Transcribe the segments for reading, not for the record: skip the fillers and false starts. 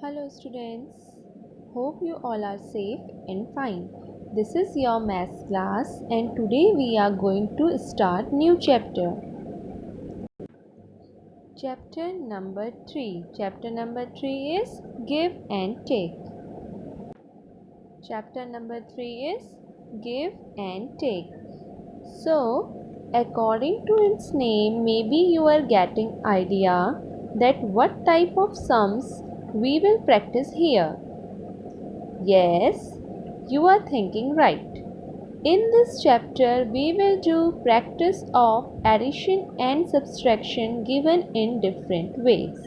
Hello students, hope you all are safe and fine. This is your maths class and today we are going to start new chapter. Chapter number 3. Chapter number 3 is give and take. Chapter number 3 is give and take. So, according to its name, maybe you are getting idea that what type of sums we will practice here. Yes, you are thinking right. In this chapter, we will do practice of addition and subtraction given in different ways.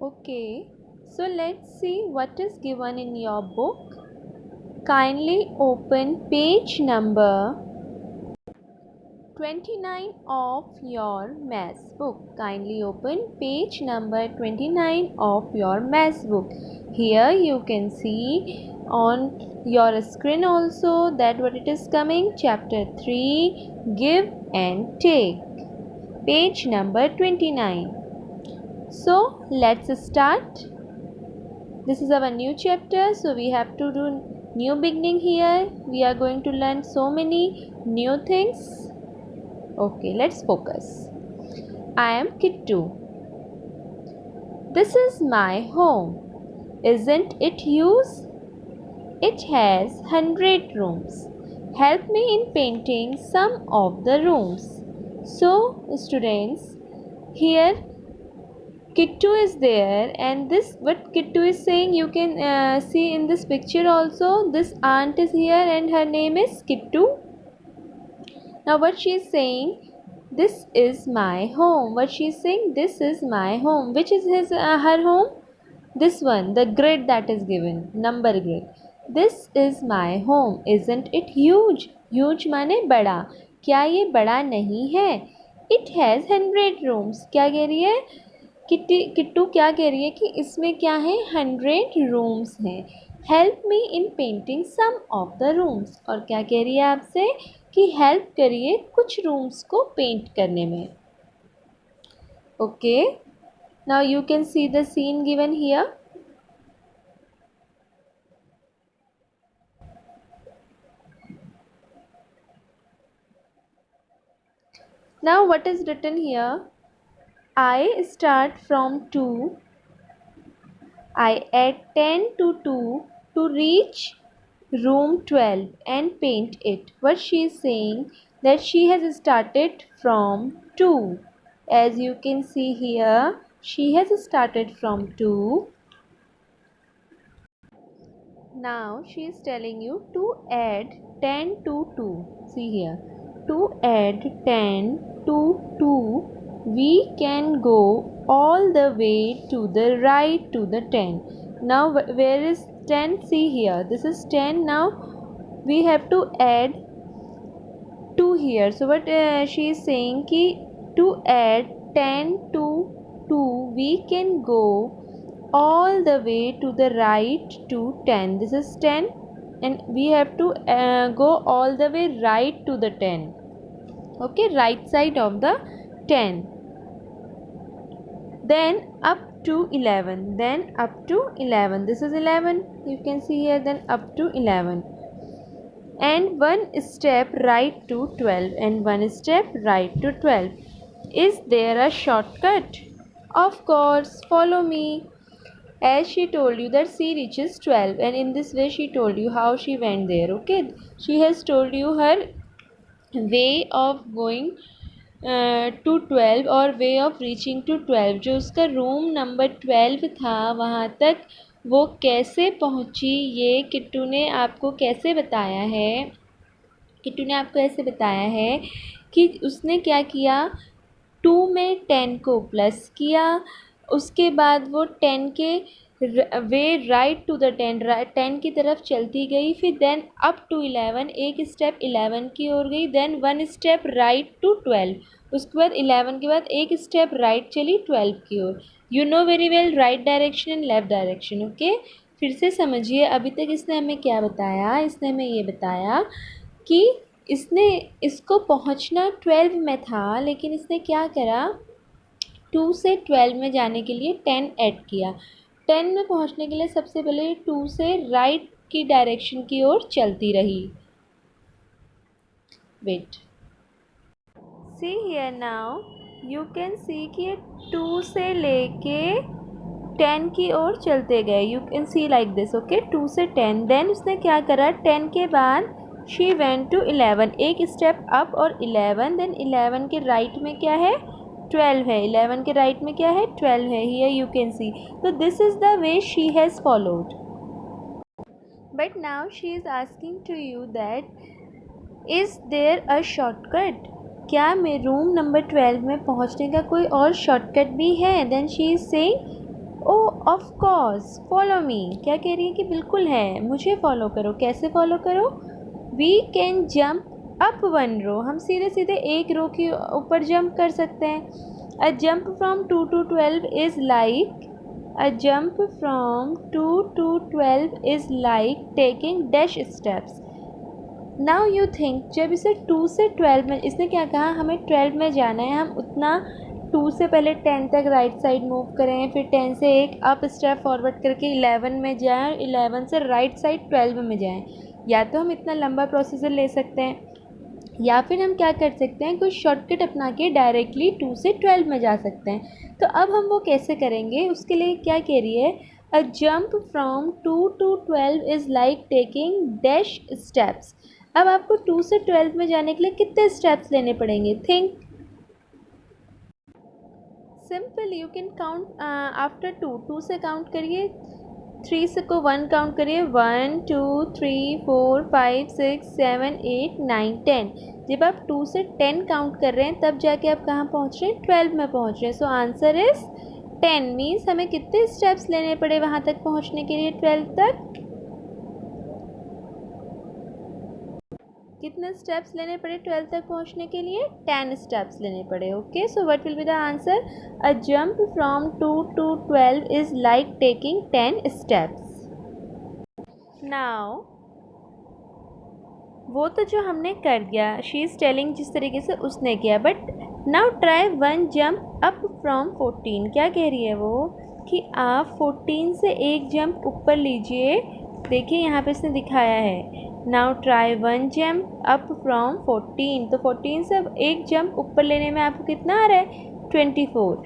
Okay, so let's see what is given in your book. Kindly open page number 29 of your maths book. Kindly open page number 29 of your maths book. Here you can see on your screen also that what it is coming. Chapter 3 give and take. Page number 29. So let's start. This is our new chapter, so we have to do new beginning here. We are going to learn so many new things. Okay, let's focus. I am Kittu. This is my home. Isn't it huge? It has 100 rooms. Help me in painting some of the rooms. So, students, here Kittu is there, and this what Kittu is saying you can see in this picture also. This aunt is here, and her name is Kittu. Now, what she is saying, this is my home. What she is saying, this is my home. Which is her home? This one, the grid that is given, number grid. This is my home. Isn't it huge? Huge माने बड़ा. क्या ये बड़ा नहीं है? It has 100 rooms. क्या कह रही है? किट्टू क्या कह रही है कि इसमें क्या है? 100 rooms हैं. Help me in painting some of the rooms. और क्या कह रही है आपसे कि हेल्प करिए कुछ रूम्स को पेंट करने में. Okay, now you can see the scene given here. Now what is written here? I start from 2. I add 10 to 2 to reach room 12 and paint it. What she is saying that she has started from 2. As you can see here, she has started from 2. Now she is telling you to add 10 to 2. See here. To add 10 to 2, we can go all the way to the right to the 10. Now where is 10? See here. This is 10. Now we have to add 2 here. So what she is saying ki to add 10 to 2, we can go all the way to the right to 10. This is 10 and we have to go all the way right to the 10. Okay, right side of the 10. Then up to 11. Then up to 11. This is 11. You can see here. Then up to 11. And one step right to 12. And one step right to 12. Is there a shortcut? Of course. Follow me. As she told you that she reaches 12, and in this way she told you how she went there. Okay, she has told you her way of going to 12 और way of reaching to 12. जो उसका room number 12 था वहाँ तक वो कैसे पहुँची, ये किट्टू ने आपको कैसे बताया है. किट्टू ने आपको ऐसे बताया है कि उसने क्या किया, 2 में 10 को प्लस किया, उसके बाद वो 10 के वे राइट टू द 10 की तरफ चलती गई. फिर देन अप टू 11, एक स्टेप 11 की ओर गई. Then one step right to 12. उसके बाद 11 के बाद एक स्टेप राइट चली 12 की ओर. You know very well right direction and left direction. Okay, फिर से समझिए. अभी तक इसने हमें क्या बताया, इसने हमें ये बताया कि इसने इसको पहुंचना 12 में था, लेकिन इसने क्या करा, 2 से 12 में जाने के लिए 10 ऐड किया। 10 में पहुंचने के लिए सबसे पहले 2 से राइट की डायरेक्शन की ओर चलती रही। Wait, see here now you can see कि 2 से लेके 10 की ओर चलते गए। You can see like this, okay, 2 से 10। देन उसने क्या करा, 10 के बाद शी वेंट टू 11, एक स्टेप अप और 11। देन 11 के राइट में क्या है, 12 है। 11 के राइट में क्या है, 12 है। Here you can see. तो this is the way she has followed. But now she is asking to you that is there a shortcut, क्या मैं रूम नंबर 12 में पहुंचने का कोई और शॉर्टकट भी है। Then she is saying oh of course follow me, क्या कह रही है कि बिल्कुल है, मुझे फॉलो करो। कैसे फॉलो करो, वी कैन जंप अप 1 रो, हम सीधे सीधे एक रो के ऊपर जंप कर सकते हैं। अ jump from 2 to 12 is like, a jump from 2 to 12 is like taking dash steps. Now you think, जब इसे 2 से 12 में, इसने क्या कहा, हमें 12 में जाना है, हम उतना 2 से पहले 10 तक राइट साइड मूव करें, फिर 10 से एक अप स्टेप फॉरवर्ड करके 11 में जाएं और 11 से राइट साइड 12 में जाएं। या तो हम इतना लंबा प्रोसीजर ले सकते हैं, या फिर हम क्या कर सकते हैं, कुछ शॉर्टकट अपना के डायरेक्टली 2 से 12 में जा सकते हैं। तो अब हम वो कैसे करेंगे, उसके लिए क्या कह रही है, अ jump from 2 to 12 is like taking dash steps. अब आपको 2 से 12 में जाने के लिए कितने स्टेप्स लेने पड़ेंगे, think. Simple, you can count after 2, 2 से काउंट करिए, 3 से को 1 काउंट करिए, 1 2 3 4 5 6 7 8 9 10। जब आप 2 से 10 काउंट कर रहे हैं तब जाके आप कहाँ पहुँच रहे हैं, 12 में पहुँच रहे हैं। So answer is 10। मीन्स हमें कितने स्टेप्स लेने पड़े वहाँ तक पहुँचने के लिए, 12 तक कितने स्टेप्स लेने पड़े 12 तक पहुंचने के लिए, 10 स्टेप्स लेने पड़े। Okay, so what will be the answer, a jump from 2 to 12 is like taking 10 steps. Now वो तो जो हमने कर दिया, शी इज़ टेलिंग जिस तरीके से उसने किया, but now try 1 jump up from 14। क्या कह रही है वो कि आप 14 से एक जंप ऊपर लीजिए। देखिए यहाँ पे इसने दिखाया है, now try 1 jump up from 14। तो 14 से अब एक जंप ऊपर लेने में आपको कितना आ रहा है, 24।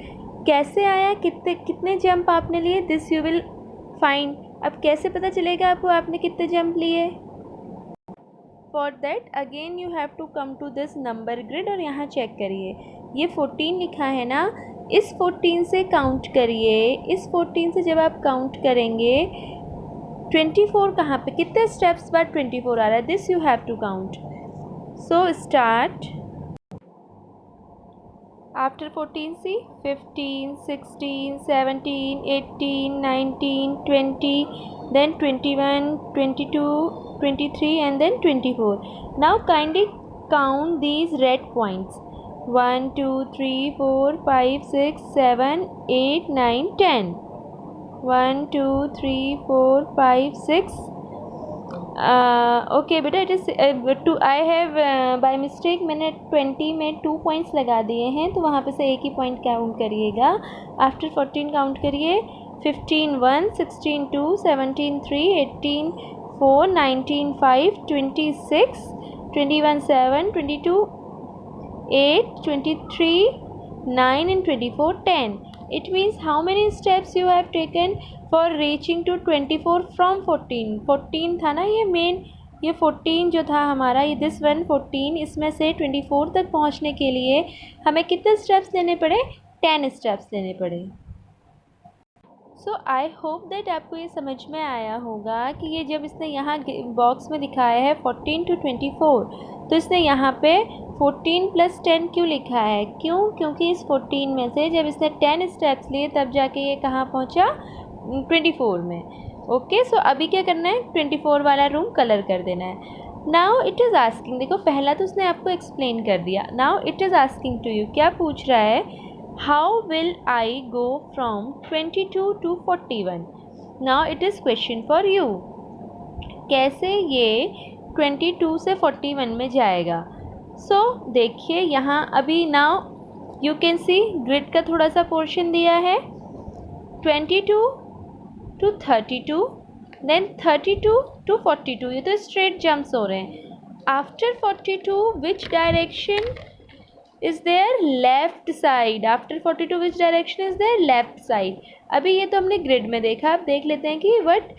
कैसे आया, कितने कितने जंप आपने लिए, दिस यू विल फाइंड। अब कैसे पता चलेगा आपको आपने कितने जंप लिए, for that again you have to come to this number grid और यहाँ चेक करिए, ये 14 लिखा है ना, इस 14 से काउंट करिए। इस 14 से जब आप काउंट करेंगे 24 कहाँ पे, कितने स्टेप्स बाद 24 आ रहा है, this you have to count. So start after 14 see 15 16 17 18 19 20, then 21 22 23 and then 24. Now kindly count these red points, 1 2 3 4 5 6 7 8 9 10, 1 2 3 4 5 6। Okay बेटा, it is two, I have by mistake मैंने 20 में 2 पॉइंट्स लगा दिए हैं, तो वहाँ पे से एक ही पॉइंट काउंट करिएगा। आफ्टर 14 काउंट करिए, 15 1, 16 2, 17 3, 18 4, 19 5, 26 21 7, 22 8, 23 9 and 24 10. It means how many steps you have taken for reaching to 24 from 14. 14 था ना ये मेन, ये 14 जो था हमारा, ये दिस वन 14, इसमें से 24 तक पहुंचने के लिए हमें कितने स्टेप्स लेने पड़े, 10 स्टेप्स लेने पड़े। सो आई होप दैट आपको ये समझ में आया होगा कि ये जब इसने यहाँ बॉक्स में दिखाया है 14 to 24, तो इसने यहाँ पे 14 + 10 क्यों लिखा है, क्यों, क्योंकि इस 14 में से जब इसने 10 स्टेप्स लिए तब जाके ये कहाँ पहुँचा, 24 में। ओके, सो अभी क्या करना है, 24 वाला रूम कलर कर देना है। नाउ इट इज़ आस्किंग, देखो पहला तो उसने आपको एक्सप्लेन कर दिया, now it is asking to you, क्या पूछ रहा है, how will I go from 22 to 41? Now it is question for you, कैसे ये 22 से 41 में जाएगा। सो देखिए यहाँ अभी now you can C grid का थोड़ा सा पोर्शन दिया है 22 to 32, देन 32 to 42, ये तो स्ट्रेट जंप्स हो रहे हैं. After 42 which direction is there? Left side. After 42 which direction is there? Left side. अभी ये तो हमने ग्रिड में देखा, अब देख लेते हैं कि what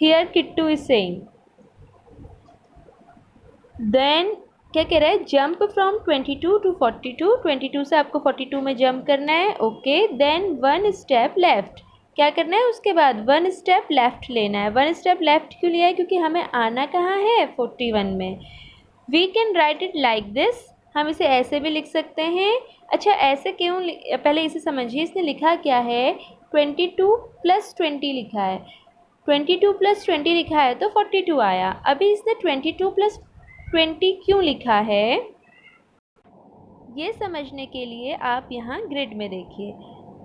here Kittu is saying. Then क्या कह रहा है? Jump from 22 to 42. 22 से आपको 42 में जंप करना है. Okay, then 1 step left. क्या करना है उसके बाद? 1 स्टेप लेफ्ट लेना है. 1 स्टेप लेफ्ट क्यों लिया है? क्योंकि हमें आना कहाँ है? 41 में. We can write it like this. हम इसे ऐसे भी लिख सकते हैं. अच्छा, ऐसे क्यों? पहले इसे समझिए, इसने लिखा क्या है? 22 + 20 लिखा है. 22 + 20 लिखा है तो 42 आया. अभी इसने 22 + 20 क्यों लिखा है? ये समझने के लिए आप यहाँ ग्रिड में देखिए.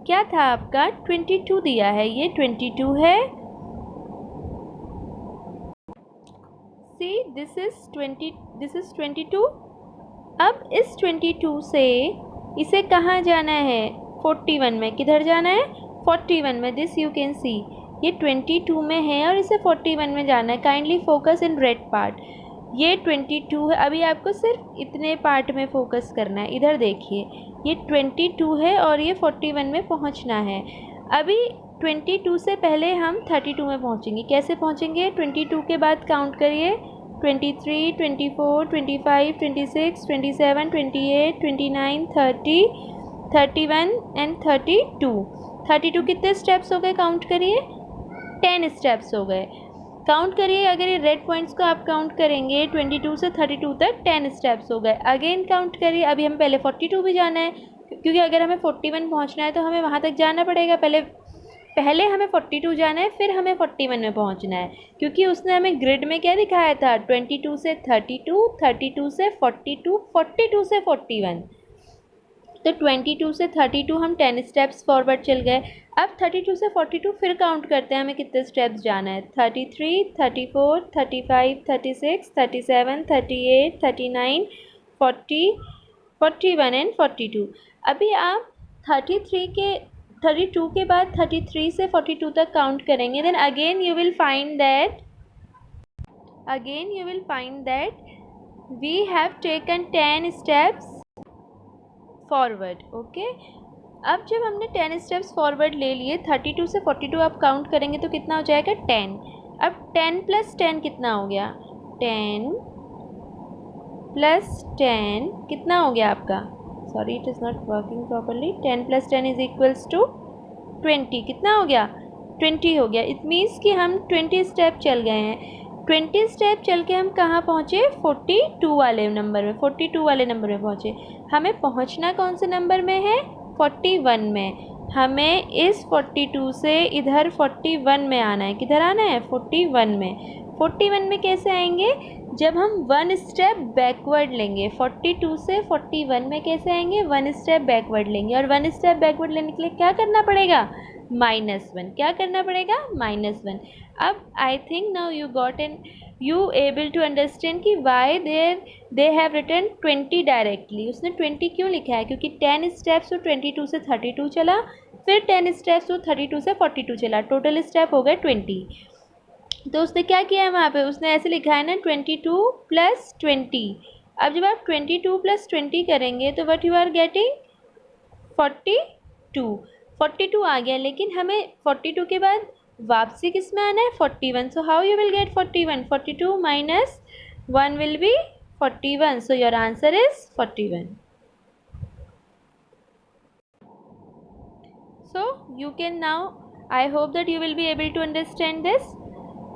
क्या था आपका? 22 दिया है, ये 22 है. See this is 22. अब इस 22 से इसे कहाँ जाना है? 41 में. किधर जाना है? 41 में. दिस यू कैन सी, ये 22 में है और इसे 41 में जाना है. Kindly focus in red part. ये 22 है. अभी आपको सिर्फ इतने पार्ट में फोकस करना है. इधर देखिए, ये 22 है और ये 41 में पहुंचना है. अभी 22 से पहले हम 32 में पहुंचेंगे. कैसे पहुंचेंगे? 22 के बाद काउंट करिए. 23, 24, 25, 26, 27, 28, 29, 30, 31 एंड 32. 32 कितने स्टेप्स हो गए? काउंट करिए. 10 स्टेप्स हो गए. काउंट करिए. अगर ये रेड पॉइंट्स को आप काउंट करेंगे 22 से 32 तक 10 स्टेप्स हो गए. अगेन काउंट करिए. अभी हमें पहले 42 भी जाना है, क्योंकि अगर हमें 41 पहुंचना है तो हमें वहां तक जाना पड़ेगा. पहले हमें 42 जाना है, फिर हमें 41 में पहुंचना है. क्योंकि उसने हमें ग्रिड में क्या दिखाया था? 22 से 32, 32 से 42, 42 से 41. तो 22 से 32 हम 10 स्टेप्स फॉरवर्ड चल गए. अब 32 से 42 फिर काउंट करते हैं हमें कितने स्टेप्स जाना है. 33, 34, 35, 36, 37, 38, 39, 40, 41 एंड 42. अभी आप 32 के बाद 33 से 42 तक काउंट करेंगे. Then again you will find that we have taken 10 steps forward. Okay, अब जब हमने 10 स्टेप्स फॉरवर्ड ले लिए, 32 से 42 आप काउंट करेंगे तो कितना हो जाएगा? 10. अब 10 + 10 कितना हो गया? 10 + 10 कितना हो गया आपका? Sorry, it is not working properly. 10 + 10 is equals to 20. कितना हो गया? 20 हो गया. इट मीन्स कि हम 20 स्टेप चल गए हैं. 20 स्टेप चल के हम कहाँ पहुँचे? 42 वाले नंबर में. 42 वाले नंबर में पहुँचे. हमें पहुँचना कौन से नंबर में है? 41 में. हमें इस 42 से इधर 41 में आना है. किधर आना है? 41 में. 41 में कैसे आएंगे? जब हम 1 स्टेप बैकवर्ड लेंगे. 42 से 41 में कैसे आएंगे? 1 स्टेप बैकवर्ड लेंगे. और 1 स्टेप बैकवर्ड लेने के लिए क्या करना पड़ेगा? -1. क्या करना पड़ेगा? -1. अब I think now you able to understand कि why they have written 20 directly. उसने 20 क्यों लिखा है? क्योंकि 10 स्टेप्स तो 22 से 32 चला, फिर 10 स्टेप्स तो 32 से 42 चला. टोटल स्टेप हो गए 20. तो उसने क्या किया है वहाँ पे? उसने ऐसे लिखा है ना, 22 + 20. अब जब आप 22 + 20 करेंगे तो व्हाट यू आर गेटिंग? 42. 42 आ गया. लेकिन हमें 42 के बाद वापसी किस में आना है? 41. So how you will get 41? 42 - 1 will be 41. So your answer is 41. So you can now, I hope that you will be able to understand this.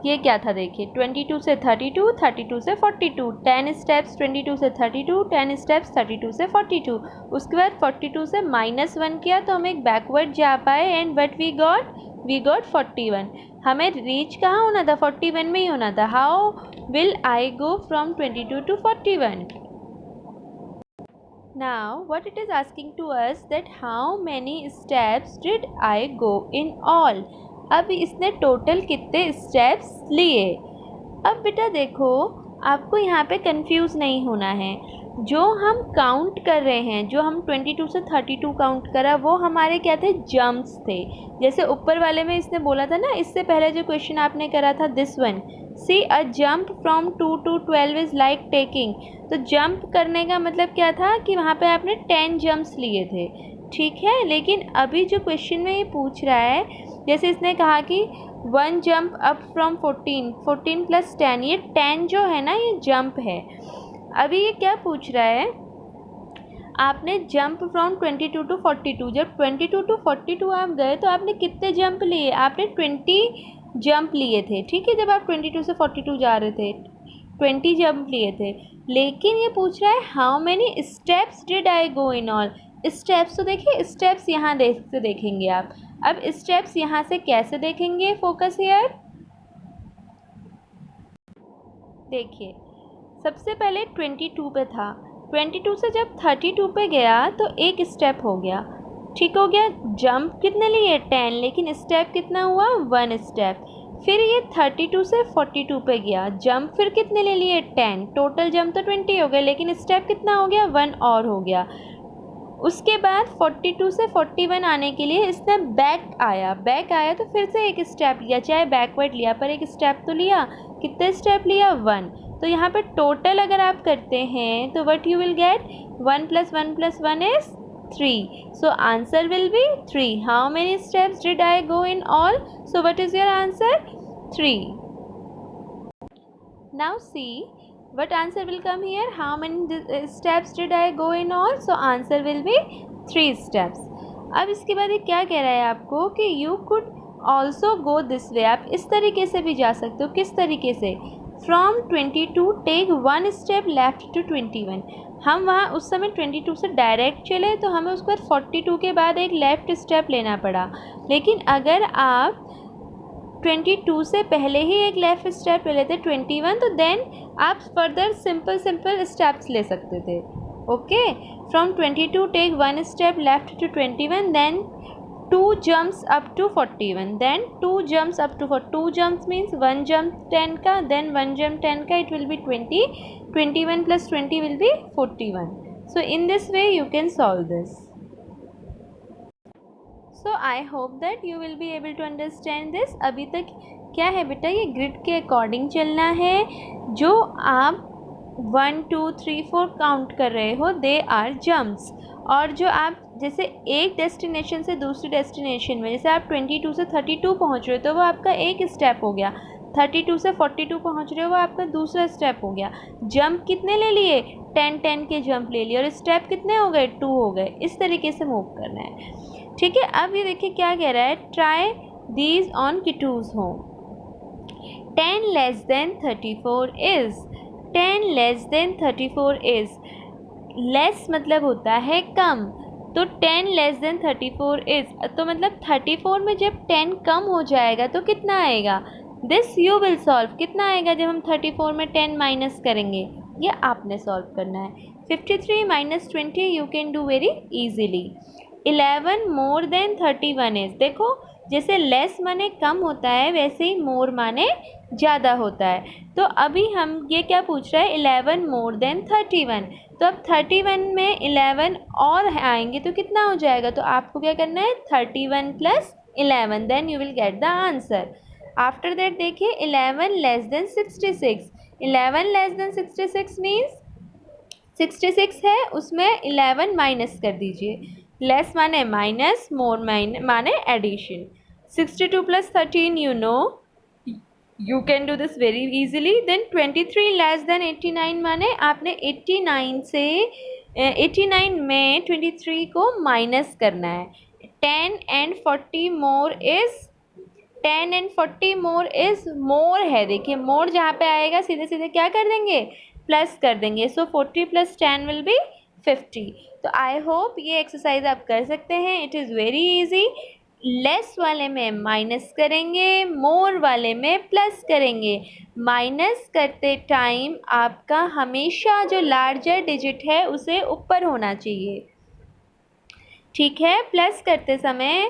ये क्या था? देखिए, 22 से 32, 32 से 42, 10 स्टेप्स 22 से 32, 10 स्टेप्स 32 से 42. उसके बाद 42 से -1 किया तो हम एक बैकवर्ड जा पाए. And but we got 41. हमें रीच कहाँ होना था? 41 में ही होना था. How will I go from 22 to 41? Now what it is asking to us that how many steps did I go in all? अब इसने टोटल कितने स्टेप्स लिए. अब बेटा देखो, आपको यहाँ पे कंफ्यूज नहीं होना है. जो हम काउंट कर रहे हैं, जो हम 22 से 32 काउंट करा, वो हमारे क्या थे, जंप्स थे। जैसे ऊपर वाले में इसने बोला था ना, इससे पहले जो क्वेश्चन आपने करा था, this one, see a jump from 2 to 12 is like taking. तो जंप करने का मतलब क्या था कि वहाँ पे आपने 10 जंप्स लिए थे, ठीक है। लेकिन अभी जो क्वेश्चन में ये पूछ रहा है, जैसे इसने कहा कि 1 जंप अप फ्रॉम 14, 14 + 10, ये 10 जो है ना, ये जंप है। अभी ये क्या पूछ रहा है, आपने जंप फ्रॉम 22 to 42, जब 22 to 42 आप गए तो आपने कितने जंप लिए, आपने 20 जंप लिए थे, ठीक है। जब आप 22 से 42 जा रहे थे 20 जंप लिए थे। लेकिन ये पूछ रहा है how many steps did I go in all. Steps तो देखिए, स्टेप्स यहाँ से देखेंगे आप। अब स्टेप्स यहाँ से कैसे देखेंगे, फोकस हियर। देखिए सबसे पहले 22 पे था, 22 से जब 32 पे गया तो एक स्टेप हो गया, ठीक हो गया। जंप कितने लिए, 10, लेकिन स्टेप कितना हुआ, 1 स्टेप। फिर ये 32 से 42 पे गया, जंप फिर कितने ले लिए, 10, टोटल जंप तो 20 हो गए, लेकिन स्टेप कितना हो गया, 1 और हो गया। उसके बाद 42 से 41 आने के लिए इसने बैक आया तो फिर से एक स्टेप लिया, चाहे बैकवर्ड लिया पर एक स्टेप तो लिया। कितने स्टेप लिया, 1। तो यहाँ पे टोटल अगर आप करते हैं तो what you will gate, 1 + 1 + 1 is 3, so answer will be 3। How many steps did I go in all, so what is your answer, 3। Now see what answer will come here, how many steps did I go in all, so answer will be 3 steps। अब इसके बाद ये क्या कह रहा है आपको कि you could also go this way, आप इस तरीके से भी जा सकते हो। किस तरीके से, from 22 take 1 step left to 21। हम वहाँ उस समय 22 से डायरेक्ट चले तो हमें उसके बाद 42 के बाद एक लेफ़्ट स्टेप लेना पड़ा। लेकिन अगर आप 22 से पहले ही एक लेफ़्ट स्टेप ले लेते 21, तो देन आप फर्दर सिंपल स्टेप्स ले सकते थे। Okay, from 22 take 1 step left to 21, then 2 jumps up to 41, then 2 jumps up to 2 jumps means 1 jump 10 का, देन 1 जंप 10 का, it will be 20, 21 + 20 will be 41। So in this way you can solve this. So I hope that you will be able to understand this. अभी तक क्या है बेटा, ये grid के according चलना है। जो आप 1 2 3 4 काउंट कर रहे हो दे आर जंप्स, और जो आप जैसे एक डेस्टिनेशन से दूसरी डेस्टिनेशन में, जैसे आप 22 से 32 पहुंच रहे हो तो वो आपका एक स्टेप हो गया, 32 से 42 पहुंच रहे हो वो आपका दूसरा स्टेप हो गया। जंप कितने ले लिए, 10 के जंप ले लिए, और स्टेप कितने हो गए, 2 हो गए। इस तरीके से मूव करना है, ठीक है। अब ये देखिए क्या कह रहा है, ट्राई दीज ऑन किटूज home. 10 less than 34 is, 10 less than 34 is, less मतलब होता है कम, तो 10 less than 34 is, तो मतलब 34 में जब 10 कम हो जाएगा तो कितना आएगा, दिस यू विल सॉल्व। कितना आएगा जब हम 34 में 10 माइनस करेंगे, ये आपने सॉल्व करना है। 53 - 20 you can do very easily. 11 more than 31 is, देखो जैसे लेस माने कम होता है वैसे ही मोर माने ज़्यादा होता है। तो अभी हम ये क्या पूछ रहा है, 11 more than 31, तो अब 31 में 11 और आएंगे तो कितना हो जाएगा, तो आपको क्या करना है, 31 + 11, then you will get the answer. After that देखिए 11 less than 66, 11 less than 66 means 66 है उसमें 11 माइनस कर दीजिए, लेस माने माइनस, मोर माने addition. 62 + 13 you know, you can do this very easily. Then 23 less than 89 माने आपने 89 से 89 में 23 को माइनस करना है। 10 and 40 more is, 10 and 40 more is more है, देखिए मोर जहाँ पे आएगा सीधे सीधे क्या कर देंगे, प्लस कर देंगे। सो 40 + 10 विल बी 50। तो आई होप ये एक्सरसाइज आप कर सकते हैं, it is very easy. Less वाले में माइनस करेंगे, मोर वाले में प्लस करेंगे। माइनस करते टाइम आपका हमेशा जो लार्जर डिजिट है उसे ऊपर होना चाहिए, ठीक है। प्लस करते समय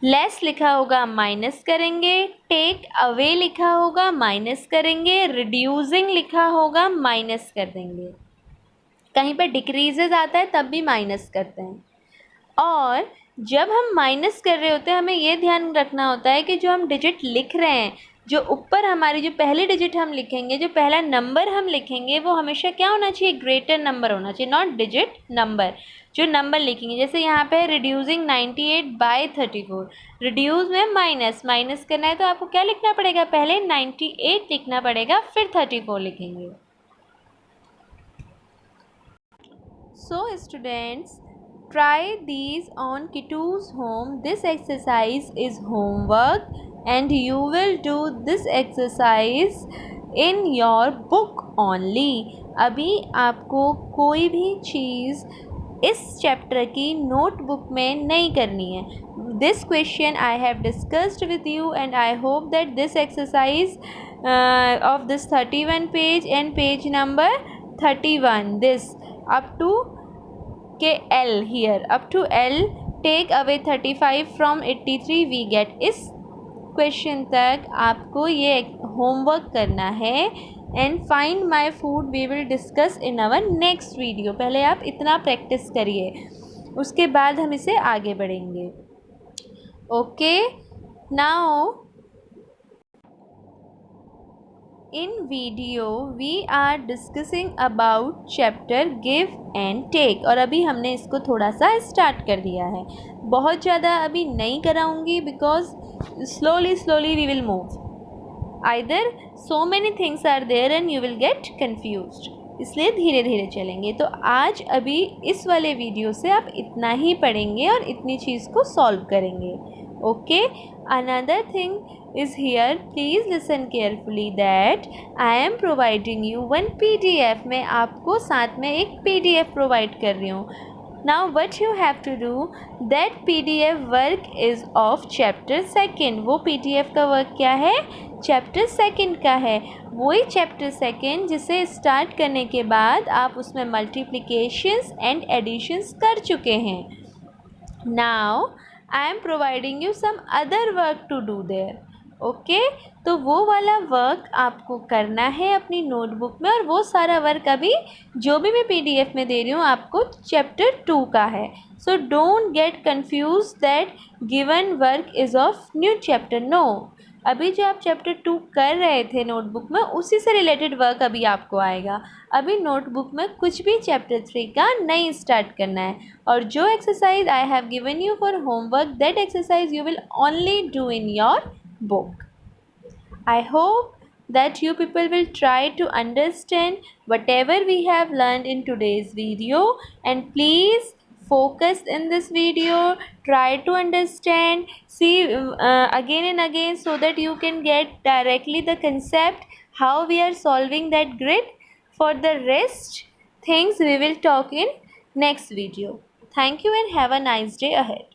लेस लिखा होगा माइनस करेंगे, टेक अवे लिखा होगा माइनस करेंगे, रिड्यूसिंग लिखा होगा माइनस कर देंगे, कहीं पर डिक्रीजेज आता है तब भी माइनस करते हैं। और जब हम माइनस कर रहे होते हैं हमें ये ध्यान रखना होता है कि जो हम डिजिट लिख रहे हैं, जो ऊपर हमारी जो पहली डिजिट हम लिखेंगे, जो पहला नंबर हम लिखेंगे, वो हमेशा क्या होना चाहिए, ग्रेटर नंबर होना चाहिए, नॉट डिजिट, नंबर। जो नंबर लिखेंगे, जैसे यहाँ पे रिड्यूसिंग 98/34, रिड्यूस में माइनस, माइनस करना है तो आपको क्या लिखना पड़ेगा, पहले 98 लिखना पड़ेगा, फिर 34 लिखेंगे। So students, try these on Kitu's home. This exercise is homework and you will do this exercise in your book only. अभी आपको कोई भी चीज़ इस चैप्टर की नोटबुक में नहीं करनी है. This question I have discussed with you and I hope that this exercise of this 31 page and page number 31, this up to L here, up to L, take away 35 from 83 we get. इस question तक आपको ये homework करना है and find my food we will discuss in our next video. पहले आप इतना practice करिए, उसके बाद हम इसे आगे बढ़ेंगे. Okay, now in video we are discussing about chapter give and take. और अभी हमने इसको थोड़ा सा स्टार्ट कर दिया है, बहुत ज़्यादा अभी नहीं कराऊंगी because slowly we will move. Either so many things are there and you will get confused, इसलिए धीरे धीरे चलेंगे. तो आज अभी इस वाले वीडियो से आप इतना ही पढ़ेंगे और इतनी चीज़ को सॉल्व करेंगे. Okay, another thing is here, please listen carefully that I am providing you one PDF. मैं आपको साथ में एक PDF प्रोवाइड कर रही हूँ. Now what you have to do, that PDF work is of chapter 2. वो PDF का वर्क क्या है, चैप्टर 2 का है. वही चैप्टर 2 जिसे स्टार्ट करने के बाद आप उसमें मल्टीप्लिकेशंस एंड एडिशंस कर चुके हैं. Now I am providing you some other work to do there. Okay, तो वो वाला वर्क आपको करना है अपनी नोटबुक में, और वो सारा वर्क अभी जो भी मैं PDF में दे रही हूँ आपको चैप्टर 2 का है. So don't get confuse that given work is of new chapter. No, अभी जो आप चैप्टर 2 कर रहे थे नोटबुक में, उसी से रिलेटेड वर्क अभी आपको आएगा. अभी नोटबुक में कुछ भी चैप्टर 3 का नहीं स्टार्ट करना है. और जो exercise I have given you for homework, that exercise you will only do in your book. I hope that you people will try to understand whatever we have learned in today's video, and please focus in this video, try to understand, see again and again, so that you can get directly the concept how we are solving that grid. For the rest things we will talk in next video. Thank you and have a nice day ahead.